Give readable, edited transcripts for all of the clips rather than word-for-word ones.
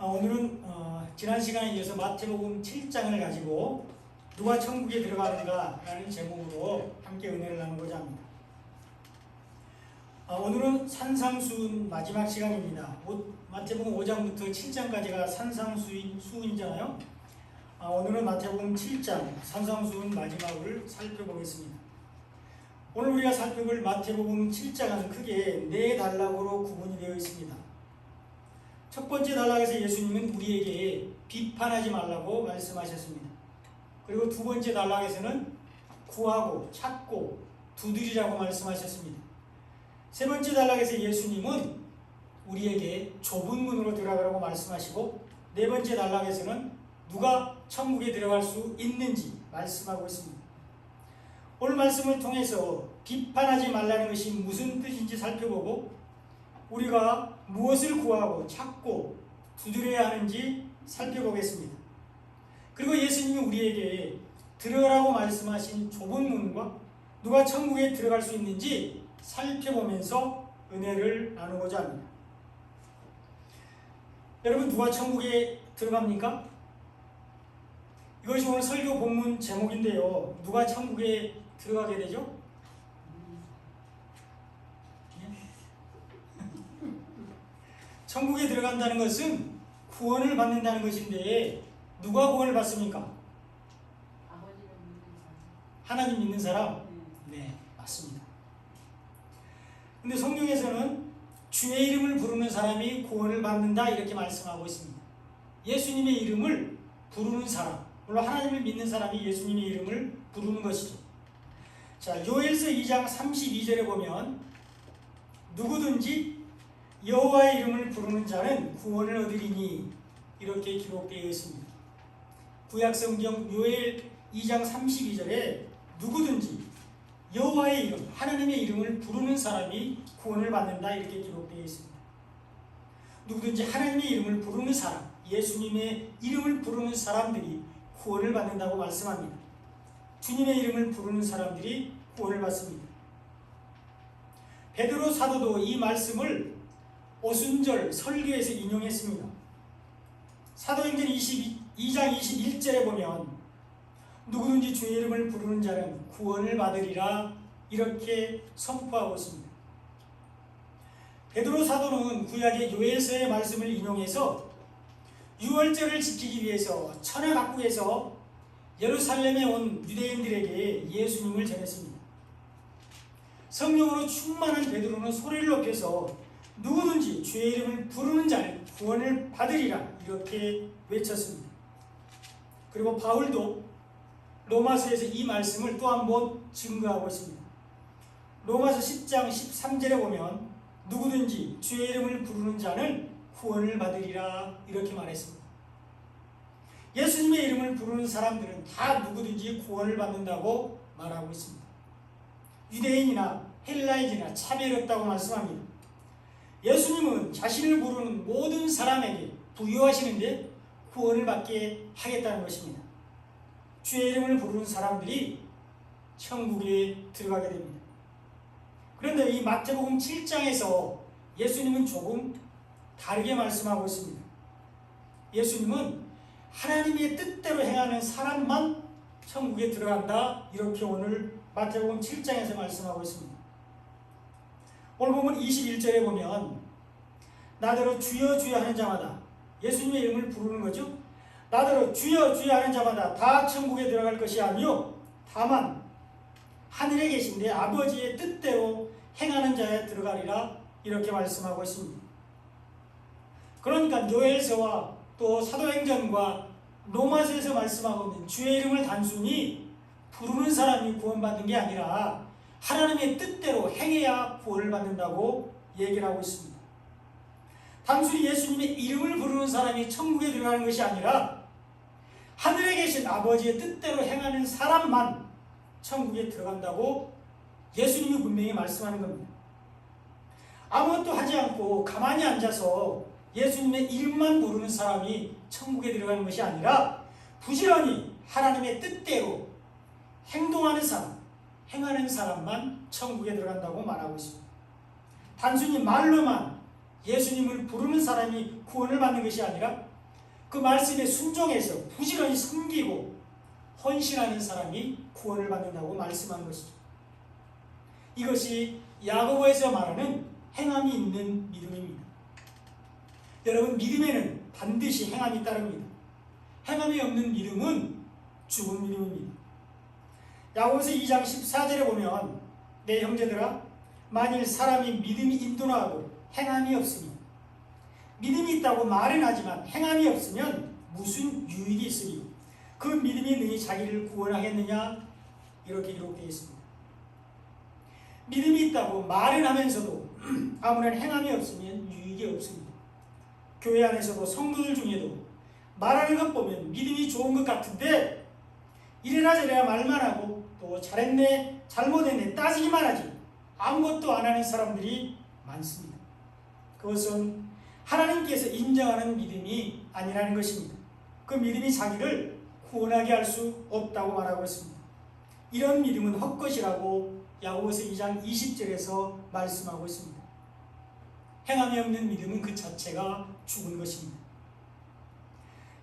오늘은 지난 시간에 이어서 마태복음 7장을 가지고 누가 천국에 들어가는가 라는 제목으로 함께 은혜를 나누고자 합니다. 오늘은 산상수훈 마지막 시간입니다. 마태복음 5장부터 7장까지가 산상수훈이잖아요. 오늘은 마태복음 7장 산상수훈 마지막을 살펴보겠습니다. 오늘 우리가 살펴볼 마태복음 7장은 크게 네 단락으로 구분이 되어 있습니다. 첫 번째 단락에서 예수님은 우리에게 비판하지 말라고 말씀하셨습니다. 그리고 두 번째 단락에서는 구하고 찾고 두드리라고 말씀하셨습니다. 세 번째 단락에서 예수님은 우리에게 좁은 문으로 들어가라고 말씀하시고, 네 번째 단락에서는 누가 천국에 들어갈 수 있는지 말씀하고 있습니다. 오늘 말씀을 통해서 비판하지 말라는 것이 무슨 뜻인지 살펴보고, 우리가 무엇을 구하고 찾고 두드려야 하는지 살펴보겠습니다. 그리고 예수님이 우리에게 들어가라고 말씀하신 좁은 문과 누가 천국에 들어갈 수 있는지 살펴보면서 은혜를 나누고자 합니다. 여러분, 누가 천국에 들어갑니까? 이것이 오늘 설교 본문 제목인데요. 누가 천국에 들어가게 되죠? 천국에 들어간다는 것은 구원을 받는다는 것인데, 누가 구원을 받습니까? 하나님 믿는 사람? 네, 맞습니다. 근데 성경에서는 주의 이름을 부르는 사람이 구원을 받는다 이렇게 말씀하고 있습니다. 예수님의 이름을 부르는 사람, 물론 하나님을 믿는 사람이 예수님의 이름을 부르는 것이죠. 자, 요엘서 2장 32절에 보면 누구든지 여호와의 이름을 부르는 자는 구원을 얻으리니 이렇게 기록되어 있습니다. 구약성경 요엘 2장 32절에 누구든지 여호와의 이름, 하나님의 이름을 부르는 사람이 구원을 받는다 이렇게 기록되어 있습니다. 누구든지 하나님의 이름을 부르는 사람, 예수님의 이름을 부르는 사람들이 구원을 받는다고 말씀합니다. 주님의 이름을 부르는 사람들이 구원을 받습니다. 베드로 사도도 이 말씀을 오순절 설교에서 인용했습니다. 사도행전 22장 21절에 보면 누구든지 주의 이름을 부르는 자는 구원을 받으리라 이렇게 선포하고 있습니다. 베드로 사도는 구약의 요엘서의 말씀을 인용해서 유월절을 지키기 위해서 천하각국에서 예루살렘에 온 유대인들에게 예수님을 전했습니다. 성령으로 충만한 베드로는 소리를 높여서 누구든지 주의 이름을 부르는 자는 구원을 받으리라 이렇게 외쳤습니다. 그리고 바울도 로마서에서 이 말씀을 또 한 번 증거하고 있습니다. 로마서 10장 13절에 보면 누구든지 주의 이름을 부르는 자는 구원을 받으리라 이렇게 말했습니다. 예수님의 이름을 부르는 사람들은 다 누구든지 구원을 받는다고 말하고 있습니다. 유대인이나 헬라인이나 차별 없다고 말씀합니다. 예수님은 자신을 부르는 모든 사람에게 부여하시는데 구원을 받게 하겠다는 것입니다. 주의 이름을 부르는 사람들이 천국에 들어가게 됩니다. 그런데 이 마태복음 7장에서 예수님은 조금 다르게 말씀하고 있습니다. 예수님은 하나님의 뜻대로 행하는 사람만 천국에 들어간다 이렇게 오늘 마태복음 7장에서 말씀하고 있습니다. 오늘 보면 21절에 보면 나더러 주여 주여 하는 자마다, 예수님의 이름을 부르는 거죠. 나더러 주여 주여 하는 자마다 다 천국에 들어갈 것이 아니요 다만 하늘에 계신 내 아버지의 뜻대로 행하는 자에 들어가리라 이렇게 말씀하고 있습니다. 그러니까 요엘서와 또 사도행전과 로마서에서 말씀하고 있는 주의 이름을 단순히 부르는 사람이 구원받는 게 아니라 하나님의 뜻대로 행해야 구원을 받는다고 얘기를 하고 있습니다. 단순히 예수님의 이름을 부르는 사람이 천국에 들어가는 것이 아니라 하늘에 계신 아버지의 뜻대로 행하는 사람만 천국에 들어간다고 예수님이 분명히 말씀하는 겁니다. 아무것도 하지 않고 가만히 앉아서 예수님의 이름만 부르는 사람이 천국에 들어가는 것이 아니라 부지런히 하나님의 뜻대로 행동하는 사람, 행하는 사람만 천국에 들어간다고 말하고 있습니다. 단순히 말로만 예수님을 부르는 사람이 구원을 받는 것이 아니라 그 말씀에 순종해서 부지런히 섬기고 헌신하는 사람이 구원을 받는다고 말씀한 것이죠. 이것이 야고보에서 말하는 행함이 있는 믿음입니다. 여러분, 믿음에는 반드시 행함이 따릅니다. 행함이 없는 믿음은 죽은 믿음입니다. 야고보서 2장 14절에 보면 내 형제들아, 만일 사람이 믿음이 인도하고 행함이 없으면, 믿음이 있다고 말은 하지만 행함이 없으면 무슨 유익이 있으리? 그 믿음이 능히 자기를 구원하겠느냐? 이렇게 기록되어 있습니다. 믿음이 있다고 말은 하면서도 아무런 행함이 없으면 유익이 없습니다. 교회 안에서도 성도들 중에도 말하는 것 보면 믿음이 좋은 것 같은데 이래라 저래라 말만 하고 또 잘했네 잘못했네 따지기만 하지 아무것도 안 하는 사람들이 많습니다. 그것은 하나님께서 인정하는 믿음이 아니라는 것입니다. 그 믿음이 자기를 구원하게 할 수 없다고 말하고 있습니다. 이런 믿음은 헛것이라고 야고보서 2장 20절에서 말씀하고 있습니다. 행함이 없는 믿음은 그 자체가 죽은 것입니다.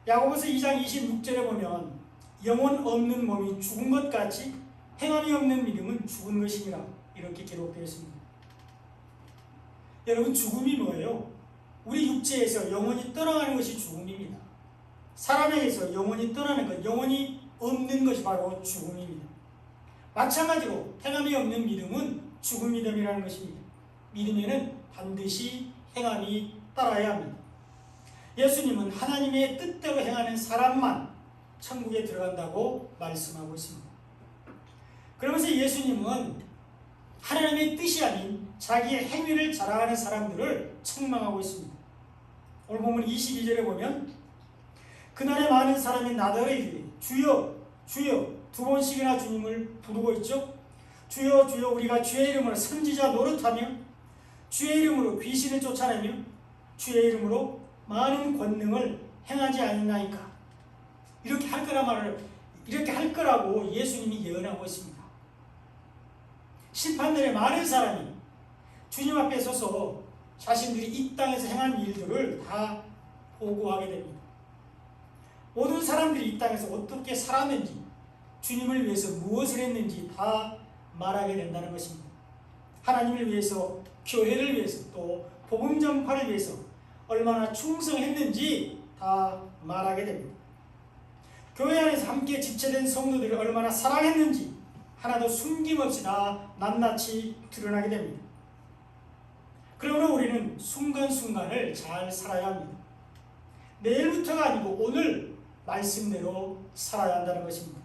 야고보서 2장 26절에 보면 영혼 없는 몸이 죽은 것 같이 행함이 없는 믿음은 죽은 것이니라 이렇게 기록되어 있습니다. 여러분, 죽음이 뭐예요? 우리 육체에서 영혼이 떠나가는 것이 죽음입니다. 사람에게서 영혼이 떠나는 것, 영혼이 없는 것이 바로 죽음입니다. 마찬가지로 행함이 없는 믿음은 죽은 믿음이라는 것입니다. 믿음에는 반드시 행함이 따라야 합니다. 예수님은 하나님의 뜻대로 행하는 사람만 천국에 들어간다고 말씀하고 있습니다. 그러면서 예수님은 하나님의 뜻이 아닌 자기의 행위를 자랑하는 사람들을 책망하고 있습니다. 오늘 보면 22절에 보면 그날에 많은 사람이 나더러 이르되 주여 주여 두 번씩이나 주님을 부르고 있죠. 주여 주여 우리가 주의 이름으로 선지자 노릇하며 주의 이름으로 귀신을 쫓아내며 주의 이름으로 많은 권능을 행하지 않나이까. 이렇게 할 거라고 예수님이 예언하고 있습니다. 심판날에 많은 사람이 주님 앞에 서서 자신들이 이 땅에서 행한 일들을 다 보고하게 됩니다. 모든 사람들이 이 땅에서 어떻게 살았는지, 주님을 위해서 무엇을 했는지 다 말하게 된다는 것입니다. 하나님을 위해서, 교회를 위해서, 또 복음 전파를 위해서 얼마나 충성했는지 다 말하게 됩니다. 교회 안에서 함께 집체된 성도들을 얼마나 사랑했는지 하나도 숨김없이 다 낱낱이 드러나게 됩니다. 그러나 우리는 순간순간을 잘 살아야 합니다. 내일부터가 아니고 오늘 말씀대로 살아야 한다는 것입니다.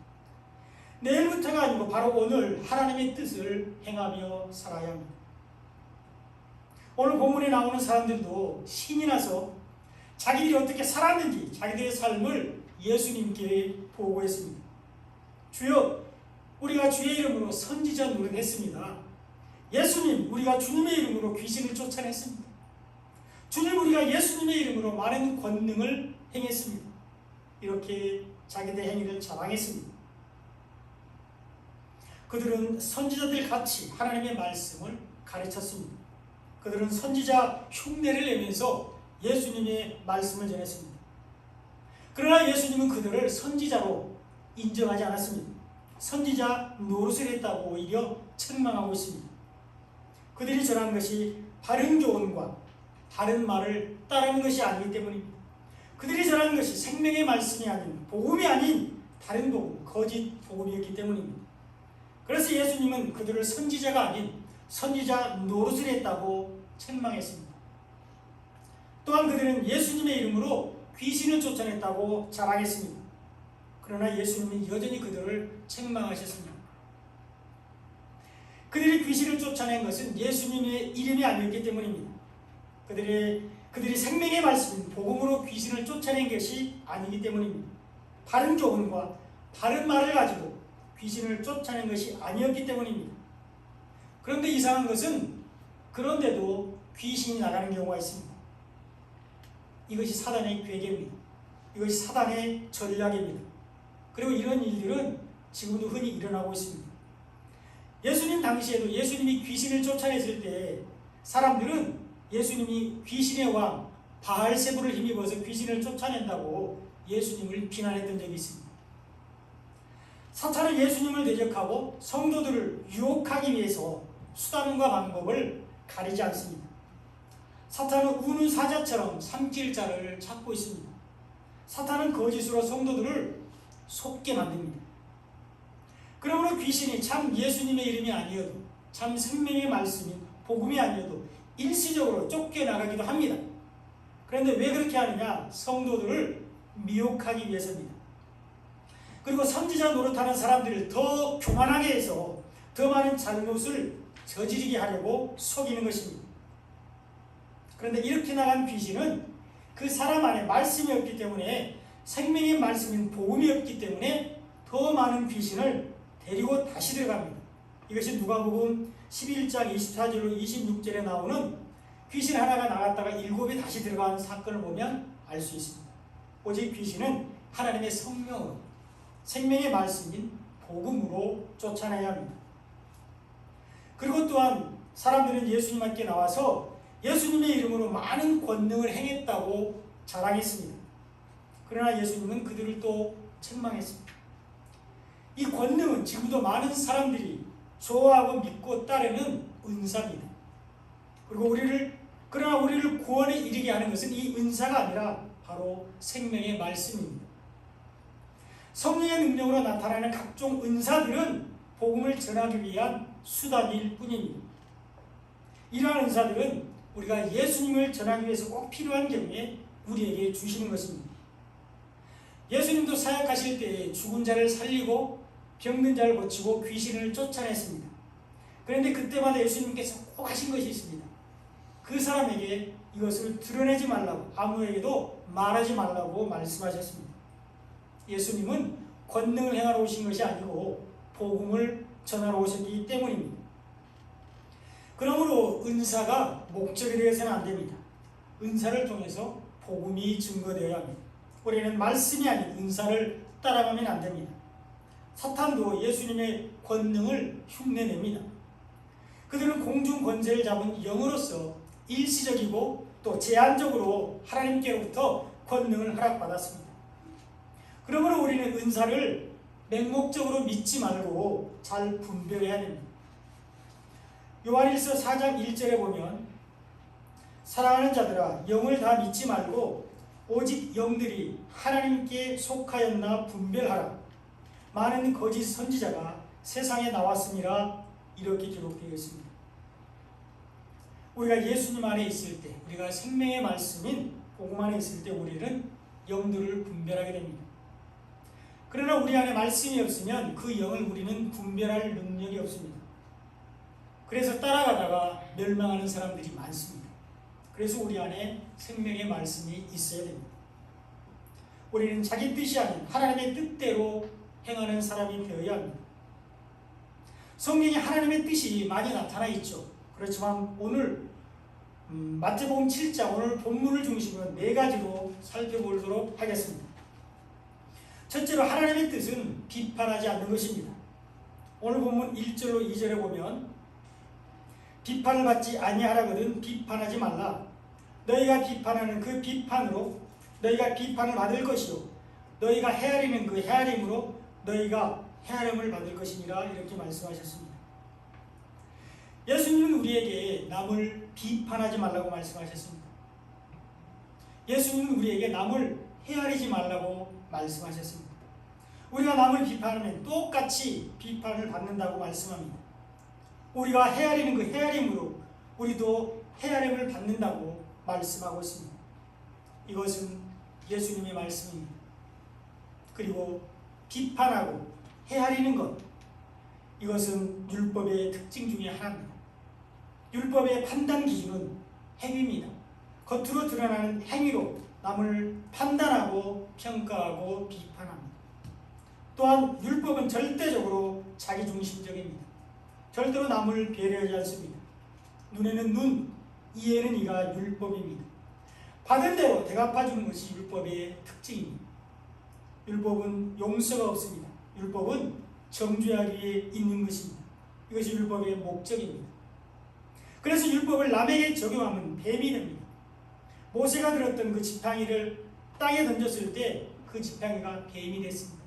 내일부터가 아니고 바로 오늘 하나님의 뜻을 행하며 살아야 합니다. 오늘 본문에 나오는 사람들도 신이 나서 자기들이 어떻게 살았는지 자기들의 삶을 예수님께 보고했습니다. 주여, 우리가 주의 이름으로 선지자 노릇했습니다. 예수님, 우리가 주님의 이름으로 귀신을 쫓아냈습니다. 주님, 우리가 예수님의 이름으로 많은 권능을 행했습니다. 이렇게 자기들의 행위를 자랑했습니다. 그들은 선지자들 같이 하나님의 말씀을 가르쳤습니다. 그들은 선지자 흉내를 내면서 예수님의 말씀을 전했습니다. 그러나 예수님은 그들을 선지자로 인정하지 않았습니다. 선지자 노릇을 했다고 오히려 책망하고 있습니다. 그들이 전한 것이 바른 교훈과 바른 말을 따르는 것이 아니기 때문입니다. 그들이 전하는 것이 생명의 말씀이 아닌, 복음이 아닌 다른 복음, 거짓 복음이었기 때문입니다. 그래서 예수님은 그들을 선지자가 아닌 선지자 노릇을 했다고 책망했습니다. 또한 그들은 예수님의 이름으로 귀신을 쫓아냈다고 자랑했습니다. 그러나 예수님은 여전히 그들을 책망하셨습니다. 그들이 귀신을 쫓아낸 것은 예수님의 이름이 아니었기 때문입니다. 그들이 생명의 말씀인 복음으로 귀신을 쫓아낸 것이 아니기 때문입니다. 바른 교훈과 바른 말을 가지고 귀신을 쫓아낸 것이 아니었기 때문입니다. 그런데 이상한 것은 그런데도 귀신이 나가는 경우가 있습니다. 이것이 사단의 괴계입니다. 이것이 사단의 전략입니다. 그리고 이런 일들은 지금도 흔히 일어나고 있습니다. 예수님 당시에도 예수님이 귀신을 쫓아냈을 때 사람들은 예수님이 귀신의 왕 바알세불을 힘입어서 귀신을 쫓아낸다고 예수님을 비난했던 적이 있습니다. 사탄은 예수님을 대적하고 성도들을 유혹하기 위해서 수단과 방법을 가리지 않습니다. 사탄은 우는 사자처럼 삼킬 자를 찾고 있습니다. 사탄은 거짓으로 성도들을 속게 만듭니다. 그러므로 귀신이 참 예수님의 이름이 아니어도 참 생명의 말씀인 복음이 아니어도 일시적으로 쫓겨나가기도 합니다. 그런데 왜 그렇게 하느냐? 성도들을 미혹하기 위해서입니다. 그리고 선지자 노릇하는 사람들을 더 교만하게 해서 더 많은 잘못을 저지르게 하려고 속이는 것입니다. 그런데 이렇게 나간 귀신은 그 사람 안에 말씀이 없기 때문에, 생명의 말씀인 복음이 없기 때문에 더 많은 귀신을 데리고 다시 들어갑니다. 이것이 누가복음 11장 24절로 26절에 나오는 귀신 하나가 나갔다가 7이 다시 들어가는 사건을 보면 알 수 있습니다. 오직 귀신은 하나님의 성령으로, 생명의 말씀인 복음으로 쫓아내야 합니다. 그리고 또한 사람들은 예수님께 나와서 예수님의 이름으로 많은 권능을 행했다고 자랑했습니다. 그러나 예수님은 그들을 또 책망했습니다. 이 권능은 지금도 많은 사람들이 좋아하고 믿고 따르는 은사입니다. 그리고 그러나 우리를 구원에 이르게 하는 것은 이 은사가 아니라 바로 생명의 말씀입니다. 성령의 능력으로 나타나는 각종 은사들은 복음을 전하기 위한 수단일 뿐입니다. 이러한 은사들은 우리가 예수님을 전하기 위해서 꼭 필요한 경우에 우리에게 주시는 것입니다. 예수님도 사역하실 때에 죽은 자를 살리고 병든 자를 고치고 귀신을 쫓아냈습니다. 그런데 그때마다 예수님께서 꼭 하신 것이 있습니다. 그 사람에게 이것을 드러내지 말라고, 아무에게도 말하지 말라고 말씀하셨습니다. 예수님은 권능을 행하러 오신 것이 아니고 복음을 전하러 오셨기 때문입니다. 그러므로 은사가 목적이 되어서는 안 됩니다. 은사를 통해서 복음이 증거되어야 합니다. 우리는 말씀이 아닌 은사를 따라가면 안 됩니다. 사탄도 예수님의 권능을 흉내냅니다. 그들은 공중 권세를 잡은 영으로서 일시적이고 또 제한적으로 하나님께로부터 권능을 허락받았습니다. 그러므로 우리는 은사를 맹목적으로 믿지 말고 잘 분별해야 됩니다. 요한일서 4장 1절에 보면 사랑하는 자들아 영을 다 믿지 말고 오직 영들이 하나님께 속하였나 분별하라. 많은 거짓 선지자가 세상에 나왔음이라 이렇게 기록되어 있습니다. 우리가 예수님 안에 있을 때, 우리가 생명의 말씀인 복음 안에 있을 때 우리는 영들을 분별하게 됩니다. 그러나 우리 안에 말씀이 없으면 그 영을 우리는 분별할 능력이 없습니다. 그래서 따라가다가 멸망하는 사람들이 많습니다. 그래서 우리 안에 생명의 말씀이 있어야 됩니다. 우리는 자기 뜻이 아닌 하나님의 뜻대로 행하는 사람이 되어야 합니다. 성경에 하나님의 뜻이 많이 나타나 있죠. 그렇지만 오늘 마태복음 7장 오늘 본문을 중심으로 4가지로 살펴보도록 하겠습니다. 첫째로 하나님의 뜻은 비판하지 않는 것입니다. 오늘 본문 1절로 2절에 보면 비판을 받지 아니하라거든 비판하지 말라. 너희가 비판하는 그 비판으로 너희가 비판을 받을 것이요 너희가 헤아리는 그 헤아림으로 너희가 헤아림을 받을 것이니라. 이렇게 말씀하셨습니다. 예수님은 우리에게 남을 비판하지 말라고 말씀하셨습니다. 예수님은 우리에게 남을 헤아리지 말라고 말씀하셨습니다. 우리가 남을 비판하면 똑같이 비판을 받는다고 말씀합니다. 우리가 헤아리는 그 헤아림으로 우리도 헤아림을 받는다고 말씀하고 있습니다. 이것은 예수님의 말씀입니다. 그리고 비판하고 헤아리는 것, 이것은 율법의 특징 중에 하나입니다. 율법의 판단 기준은 행위입니다. 겉으로 드러나는 행위로 남을 판단하고 평가하고 비판합니다. 또한 율법은 절대적으로 자기중심적입니다. 절대로 남을 배려하지 않습니다. 눈에는 눈, 이에는 이가 율법입니다. 받은 대로 대갚아주는 것이 율법의 특징입니다. 율법은 용서가 없습니다. 율법은 정죄하기 위해 있는 것입니다. 이것이 율법의 목적입니다. 그래서 율법을 남에게 적용하면 뱀이 됩니다. 모세가 들었던 그 지팡이를 땅에 던졌을 때 그 지팡이가 뱀이 됐습니다.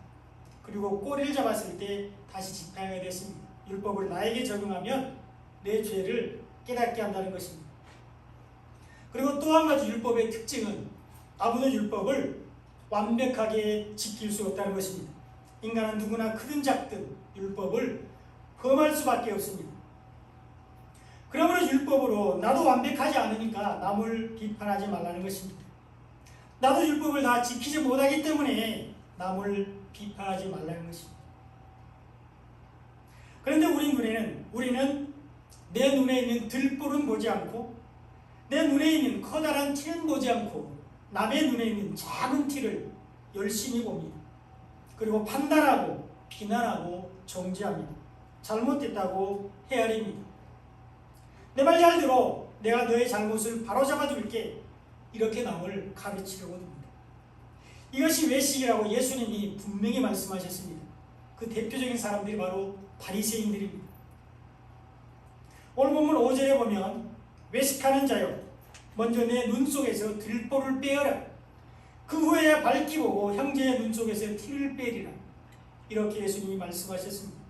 그리고 꼬리를 잡았을 때 다시 지팡이가 됐습니다. 율법을 나에게 적용하면 내 죄를 깨닫게 한다는 것입니다. 그리고 또 한 가지 율법의 특징은 아무도 율법을 완벽하게 지킬 수 없다는 것입니다. 인간은 누구나 크든 작든 율법을 범할 수밖에 없습니다. 그러므로 율법으로 나도 완벽하지 않으니까 남을 비판하지 말라는 것입니다. 나도 율법을 다 지키지 못하기 때문에 남을 비판하지 말라는 것입니다. 그런데 우리는 내 눈에 있는 들불은 보지 않고 내 눈에 있는 커다란 티는 보지 않고 남의 눈에 있는 작은 티를 열심히 봅니다. 그리고 판단하고 비난하고 정죄합니다. 잘못됐다고 헤아립니다. 내 말 잘 들어, 내가 너의 잘못을 바로잡아 줄게, 이렇게 남을 가르치려고 듭니다. 이것이 외식이라고 예수님이 분명히 말씀하셨습니다. 그 대표적인 사람들이 바로 바리새인들입니다. 오늘 본문 5절에 보면 외식하는 자여 먼저 내 눈 속에서 들보를 빼어라. 그 후에야 밝히 보고 형제의 눈 속에서 티를 빼리라. 이렇게 예수님이 말씀하셨습니다.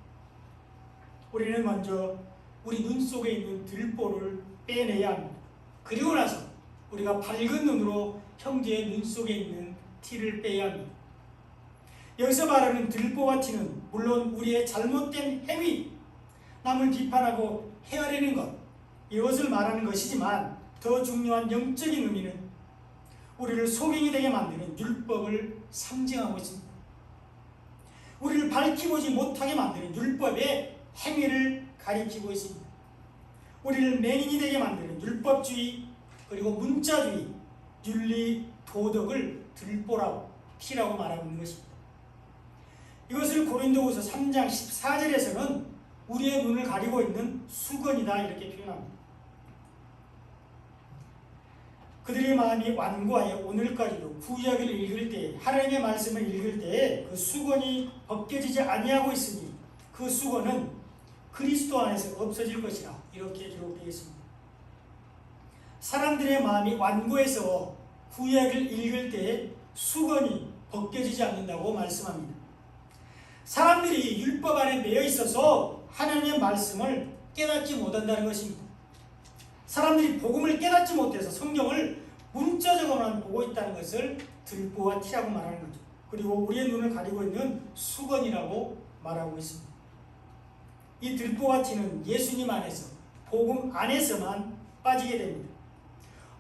우리는 먼저 우리 눈 속에 있는 들보를 빼내야 합니다. 그리고 나서 우리가 밝은 눈으로 형제의 눈 속에 있는 티를 빼야 합니다. 여기서 말하는 들보와 티는 물론 우리의 잘못된 행위, 남을 비판하고 헤아리는 것, 이것을 말하는 것이지만 더 중요한 영적인 의미는 우리를 소경이 되게 만드는 율법을 상징하고 있습니다. 우리를 밝히 보지 못하게 만드는 율법의 행위를 가리키고 있습니다. 우리를 맹인이 되게 만드는 율법주의, 그리고 문자주의, 윤리, 도덕을 들보라고, 티라고 말하고 있는 것입니다. 이것을 고린도후서 3장 14절에서는 우리의 눈을 가리고 있는 수건이다, 이렇게 표현합니다. 그들의 마음이 완고하여 오늘까지도 구약을 읽을 때, 하나님의 말씀을 읽을 때 그 수건이 벗겨지지 아니하고 있으니 그 수건은 그리스도 안에서 없어질 것이라, 이렇게 기록되어 있습니다. 사람들의 마음이 완고해서 구약을 읽을 때 수건이 벗겨지지 않는다고 말씀합니다. 사람들이 율법 안에 매여 있어서 하나님의 말씀을 깨닫지 못한다는 것입니다. 사람들이 복음을 깨닫지 못해서 성경을 문자적으로만 보고 있다는 것을 들보와 티라고 말하는 거죠. 그리고 우리의 눈을 가리고 있는 수건이라고 말하고 있습니다. 이 들보와 티는 예수님 안에서, 복음 안에서만 빠지게 됩니다.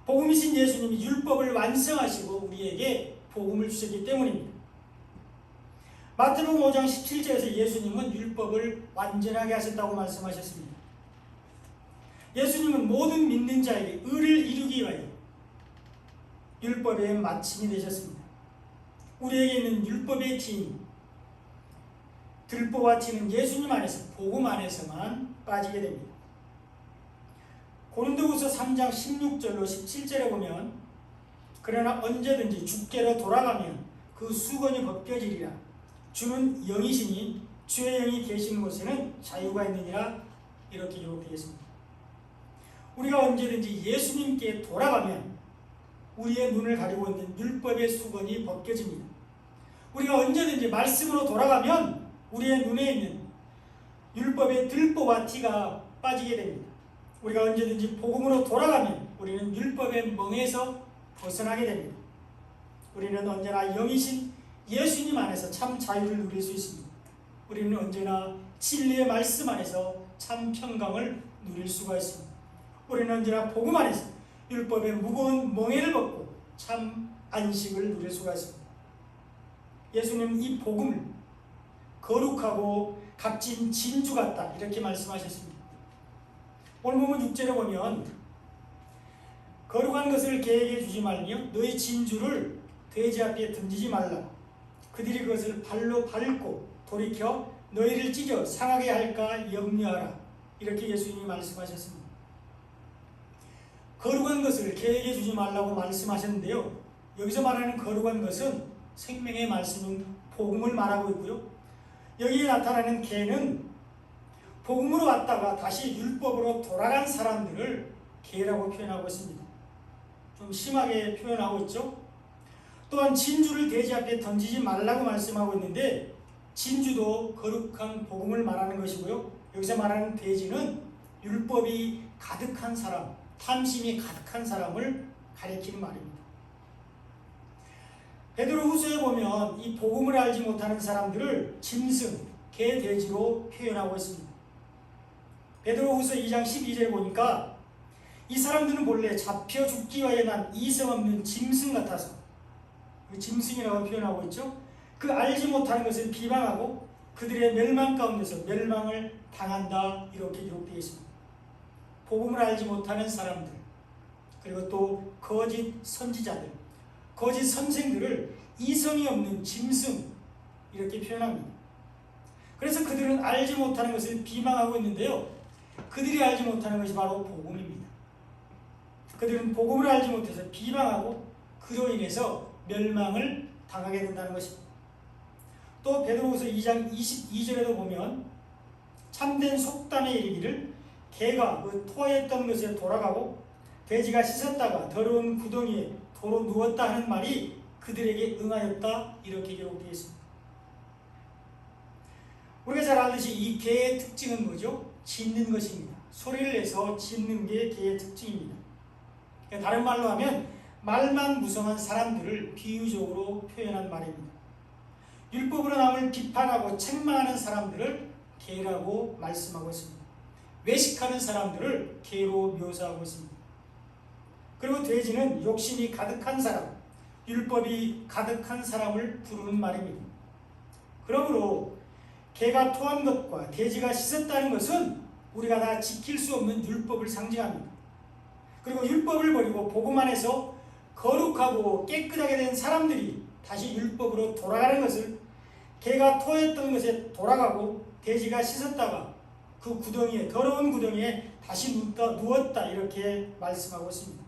복음이신 예수님이 율법을 완성하시고 우리에게 복음을 주셨기 때문입니다. 마태복음 5장 17절에서 예수님은 율법을 완전하게 하셨다고 말씀하셨습니다. 예수님은 모든 믿는 자에게 의를 이루기 위하여 율법의 마침이 되셨습니다. 우리에게 있는 율법의 티인 들보와 티는 예수님 안에서, 복음 안에서만 빠지게 됩니다. 고린도후서 3장 16절로 17절에 보면 그러나 언제든지 주께로 돌아가면 그 수건이 벗겨지리라. 주는 영이시니 주의 영이 계시는 곳에는 자유가 있느니라. 이렇게 기록되어 있습니다. 우리가 언제든지 예수님께 돌아가면 우리의 눈을 가리고 있는 율법의 수건이 벗겨집니다. 우리가 언제든지 말씀으로 돌아가면 우리의 눈에 있는 율법의 들보와 티가 빠지게 됩니다. 우리가 언제든지 복음으로 돌아가면 우리는 율법의 멍에서 벗어나게 됩니다. 우리는 언제나 영이신 예수님 안에서 참 자유를 누릴 수 있습니다. 우리는 언제나 진리의 말씀 안에서 참 평강을 누릴 수가 있습니다. 우리는 언제나 복음 안에서 율법의 무거운 멍에를 벗고 참 안식을 누릴 수가 있습니다. 예수님은 이 복음을 거룩하고 값진 진주 같다, 이렇게 말씀하셨습니다. 오늘 보면 6절에 보면 거룩한 것을 개에게 주지 말며 너희 진주를 돼지 앞에 던지지 말라. 그들이 그것을 발로 밟고 돌이켜 너희를 찢어 상하게 할까 염려하라. 이렇게 예수님이 말씀하셨습니다. 거룩한 것을 개에게 주지 말라고 말씀하셨는데요, 여기서 말하는 거룩한 것은 생명의 말씀인 복음을 말하고 있고요, 여기에 나타나는 개는 복음으로 왔다가 다시 율법으로 돌아간 사람들을 개라고 표현하고 있습니다. 좀 심하게 표현하고 있죠. 또한 진주를 돼지 앞에 던지지 말라고 말씀하고 있는데 진주도 거룩한 복음을 말하는 것이고요. 여기서 말하는 돼지는 율법이 가득한 사람, 탐심이 가득한 사람을 가리키는 말입니다. 베드로후서에 보면 이 복음을 알지 못하는 사람들을 짐승, 개, 돼지로 표현하고 있습니다. 베드로후서 2장 12절에 보니까 이 사람들은 본래 잡혀 죽기 위하여 난 이성 없는 짐승 같아서, 짐승이라고 표현하고 있죠. 그 알지 못하는 것을 비방하고 그들의 멸망 가운데서 멸망을 당한다, 이렇게 기록되어 있습니다. 복음을 알지 못하는 사람들, 그리고 또 거짓 선지자들, 거짓 선생들을 이성이 없는 짐승, 이렇게 표현합니다. 그래서 그들은 알지 못하는 것을 비방하고 있는데요, 그들이 알지 못하는 것이 바로 복음입니다. 그들은 복음을 알지 못해서 비방하고 그로 인해서 멸망을 당하게 된다는 것입니다. 또 베드로후서 2장 22절에도 보면 참된 속담에 이르기를 개가 그 토했던 것에 돌아가고 돼지가 씻었다가 더러운 구덩이에 도로 누웠다 하는 말이 그들에게 응하였다, 이렇게 기록되어 있습니다. 우리가 잘 알듯이 이 개의 특징은 뭐죠? 짖는 것입니다. 소리를 내서 짖는 게 개의 특징입니다. 다른 말로 하면 말만 무성한 사람들을 비유적으로 표현한 말입니다. 율법으로 남을 비판하고 책망하는 사람들을 개라고 말씀하고 있습니다. 외식하는 사람들을 개로 묘사하고 있습니다. 그리고 돼지는 욕심이 가득한 사람, 율법이 가득한 사람을 부르는 말입니다. 그러므로 개가 토한 것과 돼지가 씻었다는 것은 우리가 다 지킬 수 없는 율법을 상징합니다. 그리고 율법을 버리고 복음 안에서 거룩하고 깨끗하게 된 사람들이 다시 율법으로 돌아가는 것을 개가 토했던 것에 돌아가고 돼지가 씻었다가 그 구덩이에, 더러운 구덩이에 다시 누웠다, 이렇게 말씀하고 있습니다.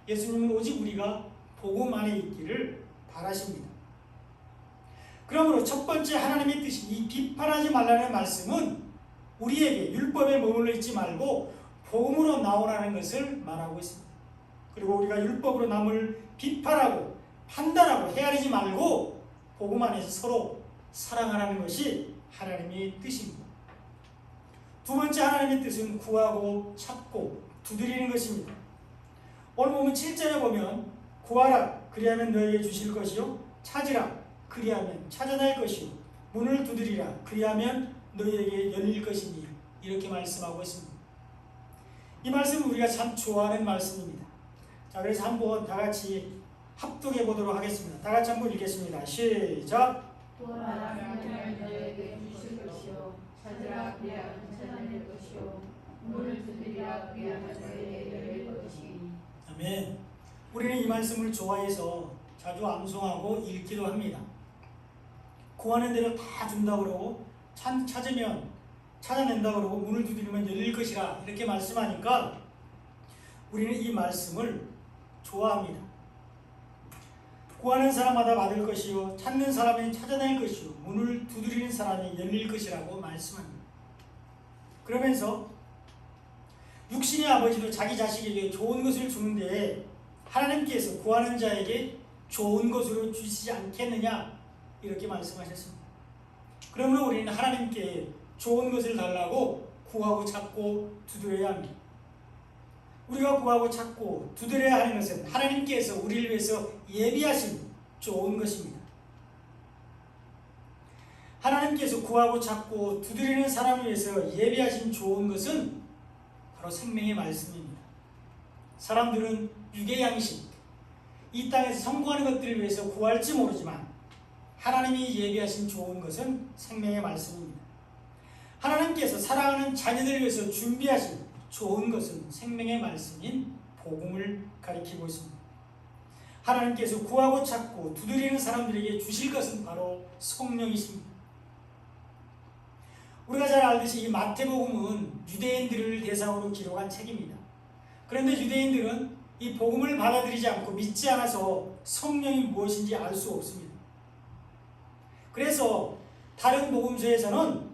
예수님은 오직 우리가 복음 안에 있기를 바라십니다. 그러므로 첫 번째 하나님의 뜻이 이 비판하지 말라는 말씀은 우리에게 율법에 머물러 있지 말고 복음으로 나오라는 것을 말하고 있습니다. 그리고 우리가 율법으로 남을 비판하고 판단하고 헤아리지 말고 복음 안에서 서로 사랑하라는 것이 하나님의 뜻입니다. 두 번째 하나님의 뜻은 구하고 찾고 두드리는 것입니다. 오늘 보면 7절에 보면 구하라 그리하면 너에게 주실 것이요 찾으라 그리하면 찾아낼 것이요 문을 두드리라 그리하면 너희에게 열릴 것이니, 이렇게 말씀하고 있습니다. 이 말씀은 우리가 참 좋아하는 말씀입니다. 자, 그래서 한번 다 같이 합독해 보도록 하겠습니다. 다 같이 한번 읽겠습니다. 시작. 구하라 그리하면 너희에게 주실 것이요 찾으라 그리하면 찾아낼 것이요 문을 두드리라 그리하면 너희에게 열릴 것이니. 아멘. 우리는 이 말씀을 좋아해서 자주 암송하고 읽기도 합니다. 구하는 대로 다 준다고 그러고 찾으면 찾아낸다고 그러고 문을 두드리면 열릴 것이라, 이렇게 말씀하니까 우리는 이 말씀을 좋아합니다. 구하는 사람마다 받을 것이요 찾는 사람이 찾아낼 것이요 문을 두드리는 사람이 열릴 것이라고 말씀합니다. 그러면서 육신의 아버지도 자기 자식에게 좋은 것을 주는데 하나님께서 구하는 자에게 좋은 것으로 주시지 않겠느냐, 이렇게 말씀하셨습니다. 그러므로 우리는 하나님께 좋은 것을 달라고 구하고 찾고 두드려야 합니다. 우리가 구하고 찾고 두드려야 하는 것은 하나님께서 우리를 위해서 예비하신 좋은 것입니다. 하나님께서 구하고 찾고 두드리는 사람을 위해서 예비하신 좋은 것은 바로 생명의 말씀입니다. 사람들은 육의 양식, 이 땅에서 성공하는 것들을 위해서 구할지 모르지만 하나님이 예비하신 좋은 것은 생명의 말씀입니다. 하나님께서 사랑하는 자녀들을 위해서 준비하신 좋은 것은 생명의 말씀인 복음을 가리키고 있습니다. 하나님께서 구하고 찾고 두드리는 사람들에게 주실 것은 바로 성령이십니다. 우리가 잘 알듯이 이 마태복음은 유대인들을 대상으로 기록한 책입니다. 그런데 유대인들은 이 복음을 받아들이지 않고 믿지 않아서 성령이 무엇인지 알 수 없습니다. 그래서 다른 복음서에서는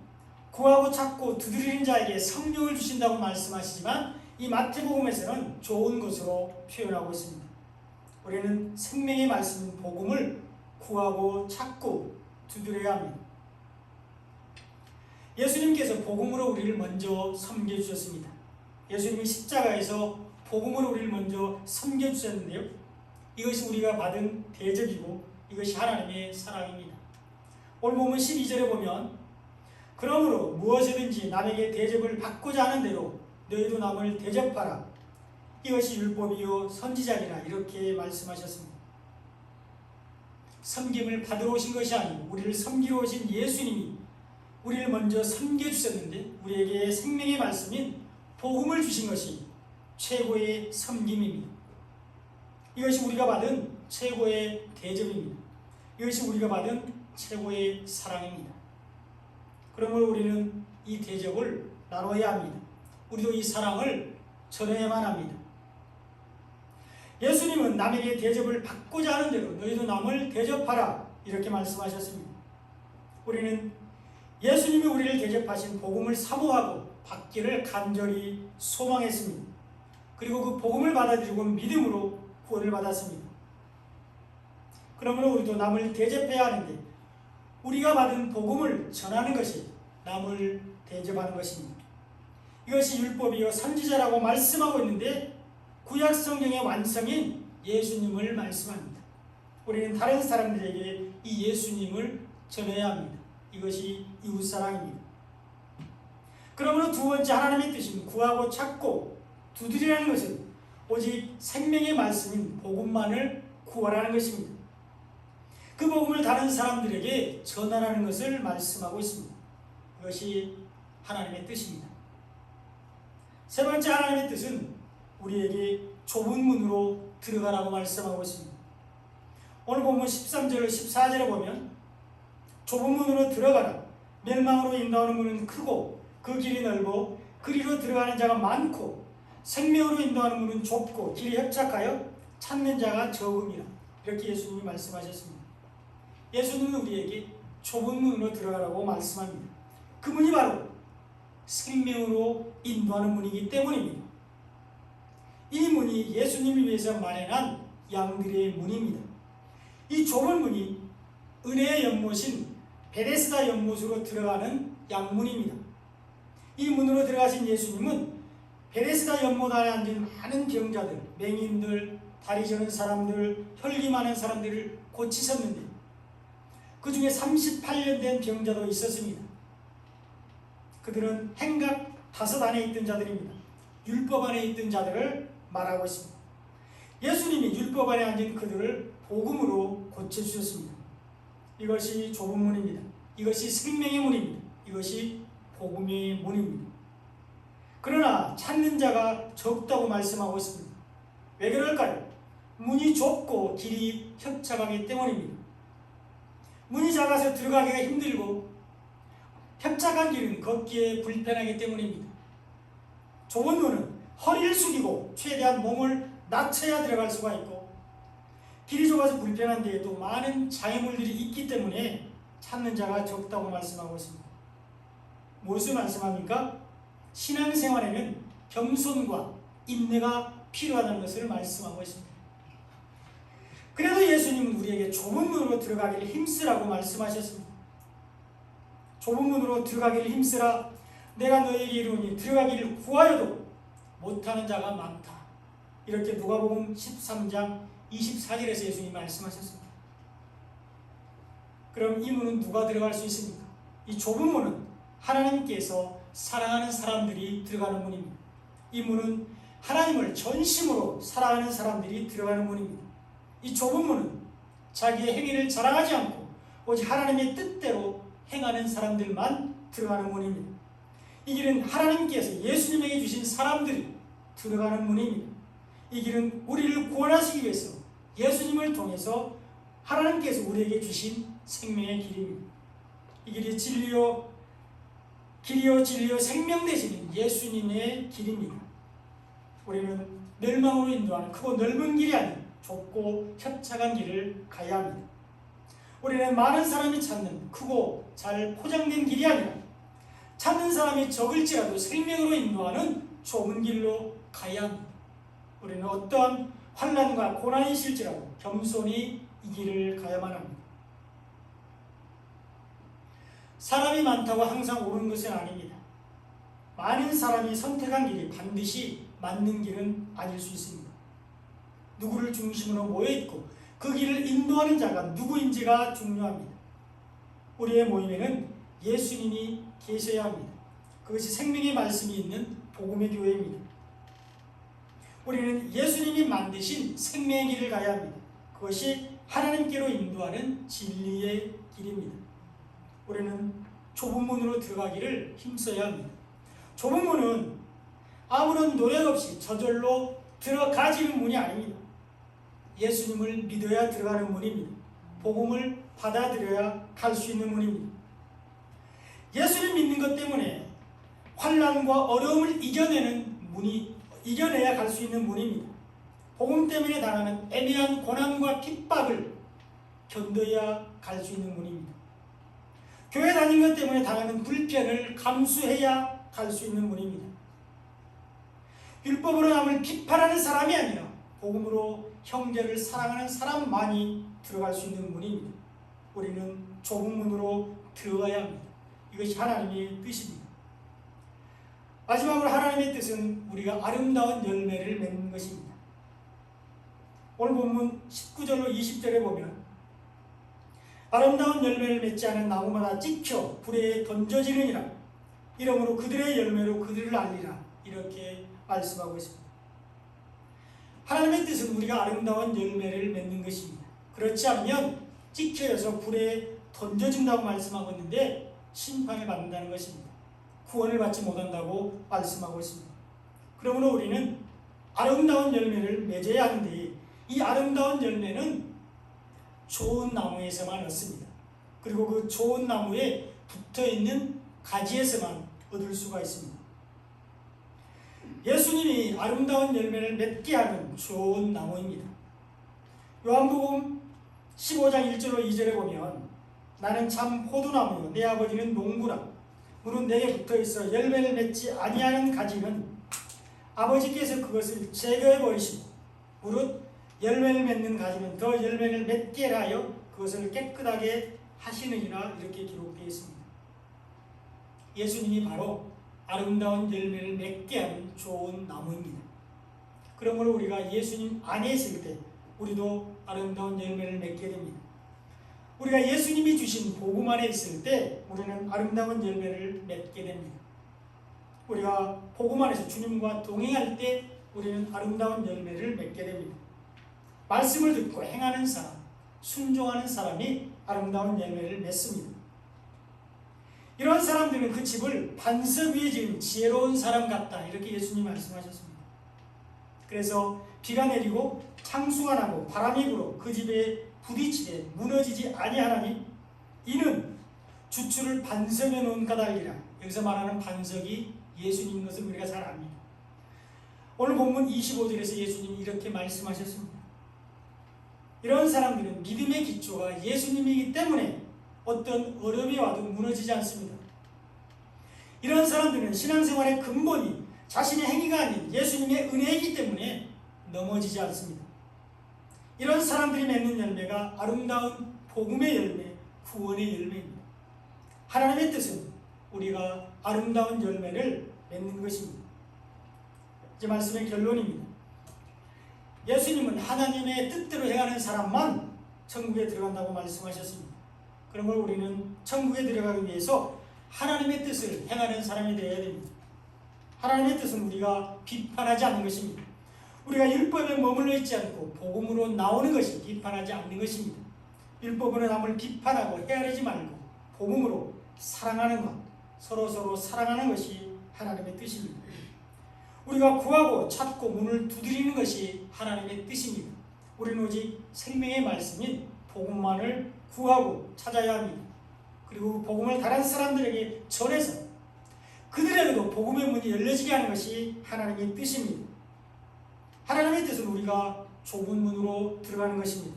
구하고 찾고 두드리는 자에게 성령을 주신다고 말씀하시지만 이 마태복음에서는 좋은 것으로 표현하고 있습니다. 우리는 생명의 말씀인 복음을 구하고 찾고 두드려야 합니다. 예수님께서 복음으로 우리를 먼저 섬겨주셨습니다. 예수님이 십자가에서 복음으로 우리를 먼저 섬겨주셨는데요. 이것이 우리가 받은 대접이고 이것이 하나님의 사랑입니다. 오늘 보면 12절에 보면 그러므로 무엇이든지 남에게 대접을 받고자 하는 대로 너희도 남을 대접하라. 이것이 율법이요 선지자니라 이렇게 말씀하셨습니다. 섬김을 받으러 오신 것이 아니고 우리를 섬기러 오신 예수님이 우리를 먼저 섬겨주셨는데 우리에게 생명의 말씀인 복음을 주신 것이 최고의 섬김입니다. 이것이 우리가 받은 최고의 대접입니다. 이것이 우리가 받은 최고의 사랑입니다. 그러므로 우리는 이 대접을 나눠야 합니다. 우리도 이 사랑을 전해야만 합니다. 예수님은 남에게 대접을 받고자 하는 대로 너희도 남을 대접하라 이렇게 말씀하셨습니다. 우리는 예수님이 우리를 대접하신 복음을 사모하고 받기를 간절히 소망했습니다. 그리고 그 복음을 받아들이고 믿음으로 구원을 받았습니다. 그러므로 우리도 남을 대접해야 하는데 우리가 받은 복음을 전하는 것이 남을 대접하는 것입니다. 이것이 율법이요 선지자라고 말씀하고 있는데 구약 성경의 완성인 예수님을 말씀합니다. 우리는 다른 사람들에게 이 예수님을 전해야 합니다. 이것이 이웃사랑입니다. 그러므로 두 번째 하나님의 뜻인 구하고 찾고 두드리라는 것은 오직 생명의 말씀인 복음만을 구하라는 것입니다. 그 복음을 다른 사람들에게 전하라는 것을 말씀하고 있습니다. 이것이 하나님의 뜻입니다. 세 번째 하나님의 뜻은 우리에게 좁은 문으로 들어가라고 말씀하고 있습니다. 오늘 본문 13절 14절에 보면 좁은 문으로 들어가라. 멸망으로 인도하는 문은 크고 그 길이 넓어 그리로 들어가는 자가 많고 생명으로 인도하는 문은 좁고 길이 협착하여 찾는 자가 적음이라. 이렇게 예수님이 말씀하셨습니다. 예수님은 우리에게 좁은 문으로 들어가라고 말씀합니다. 그 문이 바로 생명으로 인도하는 문이기 때문입니다. 이 문이 예수님을 위해서 마련한 양들의 문입니다. 이 좁은 문이 은혜의 연못인 베데스다 연못으로 들어가는 양문입니다. 이 문으로 들어가신 예수님은 베데스다 연못 안에 앉은 많은 병자들, 맹인들, 다리 저는 사람들, 혈기 많은 사람들을 고치셨는데 그 중에 38년 된 병자도 있었습니다. 그들은 행각 5 안에 있던 자들입니다. 율법 안에 있던 자들을 말하고 있습니다. 예수님이 율법 안에 앉은 그들을 복음으로 고쳐주셨습니다. 이것이 좁은 문입니다. 이것이 생명의 문입니다. 이것이 복음의 문입니다. 그러나 찾는 자가 적다고 말씀하고 있습니다. 왜 그럴까요? 문이 좁고 길이 협착하기 때문입니다. 문이 작아서 들어가기가 힘들고 협착한 길은 걷기에 불편하기 때문입니다. 좁은 문은 허리를 숙이고 최대한 몸을 낮춰야 들어갈 수가 있고 길이 좁아서 불편한 데에도 많은 장애물들이 있기 때문에 찾는 자가 적다고 말씀하고 있습니다. 무엇을 말씀합니까? 신앙생활에는 겸손과 인내가 필요하다는 것을 말씀하고 있습니다. 그래도 예수님은 우리에게 좁은 문으로 들어가기를 힘쓰라고 말씀하셨습니다. 좁은 문으로 들어가기를 힘쓰라. 내가 너에게 이르노니 들어가기를 구하여도 못하는 자가 많다. 이렇게 누가복음 13장 24절에서 예수님이 말씀하셨습니다. 그럼 이 문은 누가 들어갈 수 있습니까? 이 좁은 문은 하나님께서 사랑하는 사람들이 들어가는 문입니다. 이 문은 하나님을 전심으로 사랑하는 사람들이 들어가는 문입니다. 이 좁은 문은 자기의 행위를 자랑하지 않고 오직 하나님의 뜻대로 행하는 사람들만 들어가는 문입니다. 이 길은 하나님께서 예수님에게 주신 사람들이 들어가는 문입니다. 이 길은 우리를 구원하시기 위해서 예수님을 통해서 하나님께서 우리에게 주신 생명의 길입니다. 이 길이 진리요 길이요 진리요 생명 되시는 예수님의 길입니다. 우리는 멸망으로 인도하는 크고 넓은 길이 아닌 좁고 협착한 길을 가야 합니다. 우리는 많은 사람이 찾는 크고 잘 포장된 길이 아니라 찾는 사람이 적을지라도 생명으로 인도하는 좁은 길로 가야 합니다. 우리는 어떠한 환난과 고난이 있을지라도 겸손히 이 길을 가야만 합니다. 사람이 많다고 항상 옳은 것은 아닙니다. 많은 사람이 선택한 길이 반드시 맞는 길은 아닐 수 있습니다. 누구를 중심으로 모여있고 그 길을 인도하는 자가 누구인지가 중요합니다. 우리의 모임에는 예수님이 계셔야 합니다. 그것이 생명의 말씀이 있는 복음의 교회입니다. 우리는 예수님이 만드신 생명의 길을 가야 합니다. 그것이 하나님께로 인도하는 진리의 길입니다. 우리는 좁은 문으로 들어가기를 힘써야 합니다. 좁은 문은 아무런 노력 없이 저절로 들어가지는 문이 아닙니다. 예수님을 믿어야 들어가는 문입니다. 복음을 받아들여야 갈 수 있는 문입니다. 예수를 믿는 것 때문에 환난과 어려움을 이겨내야 갈 수 있는 문입니다. 복음 때문에 당하는 애매한 고난과 핍박을 견뎌야 갈 수 있는 문입니다. 교회 다니는 것 때문에 당하는 불편을 감수해야 갈 수 있는 문입니다. 율법으로 남을 비판하는 사람이 아니라 복음으로 형제를 사랑하는 사람만이 들어갈 수 있는 문입니다. 우리는 좁은 문으로 들어가야 합니다. 이것이 하나님의 뜻입니다. 마지막으로 하나님의 뜻은 우리가 아름다운 열매를 맺는 것입니다. 오늘 본문 19절로 20절에 보면 아름다운 열매를 맺지 않은 나무마다 찍혀 불에 던져지느니라. 이러므로 그들의 열매로 그들을 알리라. 이렇게 말씀하고 있습니다. 하나님의 뜻은 우리가 아름다운 열매를 맺는 것입니다. 그렇지 않으면 찍혀서 불에 던져진다고 말씀하고 있는데 심판을 받는다는 것입니다. 구원을 받지 못한다고 말씀하고 있습니다. 그러므로 우리는 아름다운 열매를 맺어야 하는데 이 아름다운 열매는 좋은 나무에서만 얻습니다. 그리고 그 좋은 나무에 붙어있는 가지에서만 얻을 수가 있습니다. 예수님이 아름다운 열매를 맺게 하는 좋은 나무입니다. 요한복음 15장 1절로 2절에 보면 나는 참 포도나무요 내 아버지는 농부라. 무릇 내게 붙어있어 열매를 맺지 아니하는 가지는 아버지께서 그것을 제거해 버리시고 무릇 열매를 맺는 가지는 더 열매를 맺게 하여 그것을 깨끗하게 하시느니라. 이렇게 기록되어 있습니다. 예수님이 바로 아름다운 열매를 맺게 하는 좋은 나무입니다. 그러므로 우리가 예수님 안에 있을 때 우리도 아름다운 열매를 맺게 됩니다. 우리가 예수님이 주신 복음 안에 있을 때 우리는 아름다운 열매를 맺게 됩니다. 우리가 복음 안에서 주님과 동행할 때 우리는 아름다운 열매를 맺게 됩니다. 말씀을 듣고 행하는 사람, 순종하는 사람이 아름다운 열매를 맺습니다. 이런 사람들은 그 집을 반석 위에 지은 지혜로운 사람 같다. 이렇게 예수님 말씀하셨습니다. 그래서 비가 내리고 창수가 나고 바람이 불어 그 집에 부딪히되 무너지지 아니하나니 이는 주추를 반석에 놓은 까닭이라. 여기서 말하는 반석이 예수님인 것을 우리가 잘 압니다. 오늘 본문 25절에서 예수님이 이렇게 말씀하셨습니다. 이런 사람들은 믿음의 기초가 예수님이기 때문에 어떤 어려움이 와도 무너지지 않습니다. 이런 사람들은 신앙생활의 근본이 자신의 행위가 아닌 예수님의 은혜이기 때문에 넘어지지 않습니다. 이런 사람들이 맺는 열매가 아름다운 복음의 열매, 구원의 열매입니다. 하나님의 뜻은 우리가 아름다운 열매를 맺는 것입니다. 이제 말씀의 결론입니다. 예수님은 하나님의 뜻대로 행하는 사람만 천국에 들어간다고 말씀하셨습니다. 그러므로 우리는 천국에 들어가기 위해서 하나님의 뜻을 행하는 사람이 되어야 됩니다. 하나님의 뜻은 우리가 비판하지 않는 것입니다. 우리가 율법에 머물러 있지 않고 복음으로 나오는 것이 비판하지 않는 것입니다. 율법으로 남을 비판하고 헤아리지 말고 복음으로 사랑하는 것, 서로 사랑하는 것이 하나님의 뜻입니다. 우리가 구하고 찾고 문을 두드리는 것이 하나님의 뜻입니다. 우리는 오직 생명의 말씀인 복음만을 구하고 찾아야 합니다. 그리고 복음을 다른 사람들에게 전해서 그들에게도 복음의 문이 열려지게 하는 것이 하나님의 뜻입니다. 하나님의 뜻은 우리가 좁은 문으로 들어가는 것입니다.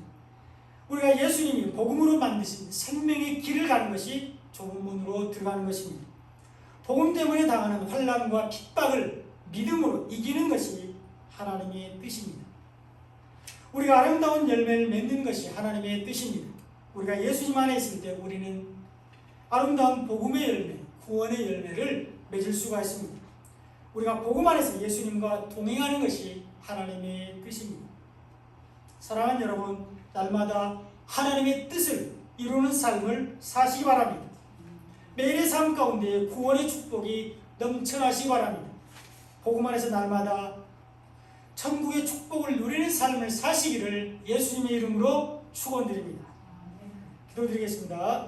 우리가 예수님이 복음으로 만드신 생명의 길을 가는 것이 좁은 문으로 들어가는 것입니다. 복음 때문에 당하는 환난과 핍박을 믿음으로 이기는 것이 하나님의 뜻입니다. 우리가 아름다운 열매를 맺는 것이 하나님의 뜻입니다. 우리가 예수님 안에 있을 때 우리는 아름다운 복음의 열매, 구원의 열매를 맺을 수가 있습니다. 우리가 복음 안에서 예수님과 동행하는 것이 하나님의 뜻입니다. 사랑하는 여러분, 날마다 하나님의 뜻을 이루는 삶을 사시기 바랍니다. 매일의 삶 가운데 구원의 축복이 넘쳐나시기 바랍니다. 복음 안에서 날마다 천국의 축복을 누리는 삶을 사시기를 예수님의 이름으로 축원드립니다. 기도드리겠습니다.